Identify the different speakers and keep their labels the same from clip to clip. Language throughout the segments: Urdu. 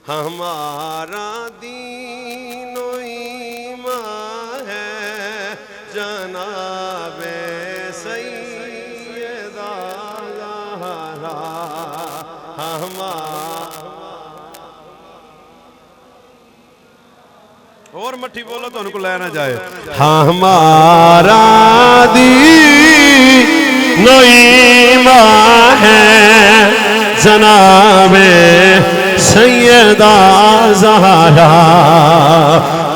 Speaker 1: ہمارا دین و ایمان ہے جناب سیدہ زہرا اور مٹھی بولو تو ان کو لینا جائے ہمارا دین و ایمان ہے جناب سیدہ زہرا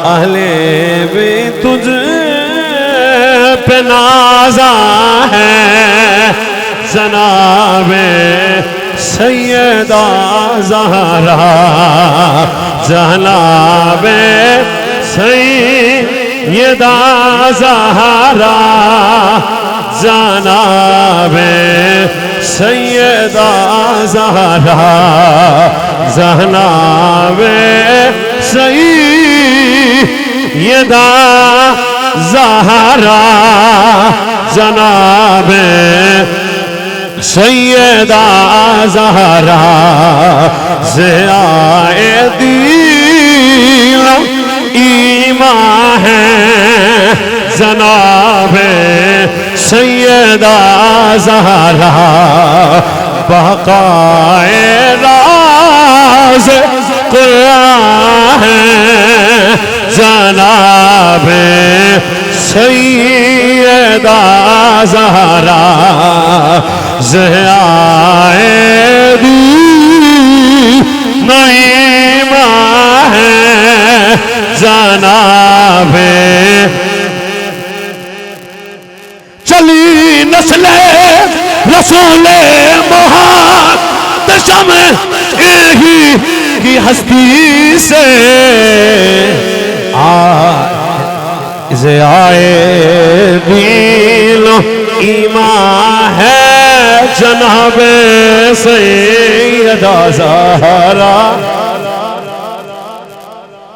Speaker 1: اہل بیت تجھ پہ نازا ہے جناب سیدہ زہرا جناب سیدہ زہرا جناب سیدہ زہرا جناب سیدہ زہرا جناب سیدہ زہرا ضیاء دین ایمان ہے جناب سیدہ زہرا بقائے راز قرآن ہے جناب سیدہ زہرا ضیاء دین ایمان ہے جناب چلی نسل رسول محتشم ہی کی ہستی سے ضیاء دین ایمان ہے جناب سیدہ زہرا